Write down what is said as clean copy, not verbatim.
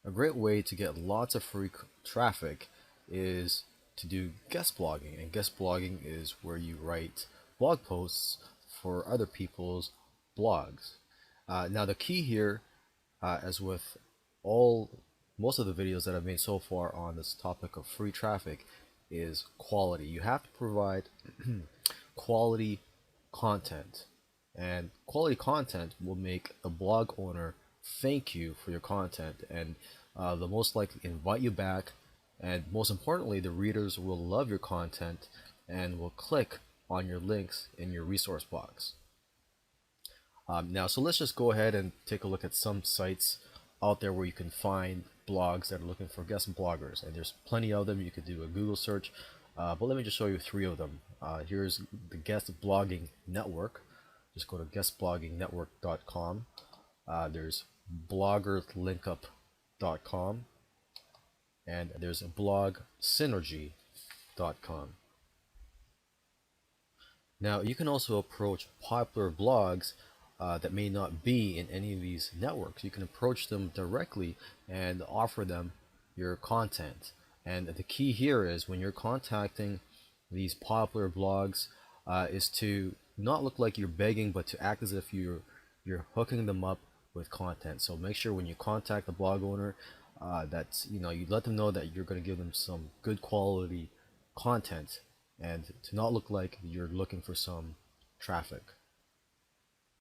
A great way to get lots of free traffic is to do guest blogging. And guest blogging is where you write blog posts for other people's blogs. Now the key here, as with all most of the videos that I've made so far on this topic of free traffic, is quality. You have to provide quality content, and quality content will make a blog owner thank you for your content, and they'll most likely invite you back, and most importantly, the readers will love your content and will click on your links in your resource box. Now, so let's just go ahead and take a look at some sites out there where you can find blogs that are looking for guest bloggers, and there's plenty of them. You could do a Google search, but let me just show you three of them. Here's the Guest Blogging Network. Just go to guestbloggingnetwork.com. There's bloggerlinkup.com, and there's blogsynergy.com. Now, you can also approach popular blogs that may not be in any of these networks. You can approach them directly and offer them your content. And the key here is when you're contacting these popular blogs is to not look like you're begging, but to act as if you're hooking them up with content. So make sure when you contact the blog owner that you let them know that you're going to give them some good quality content, and to not look like you're looking for some traffic.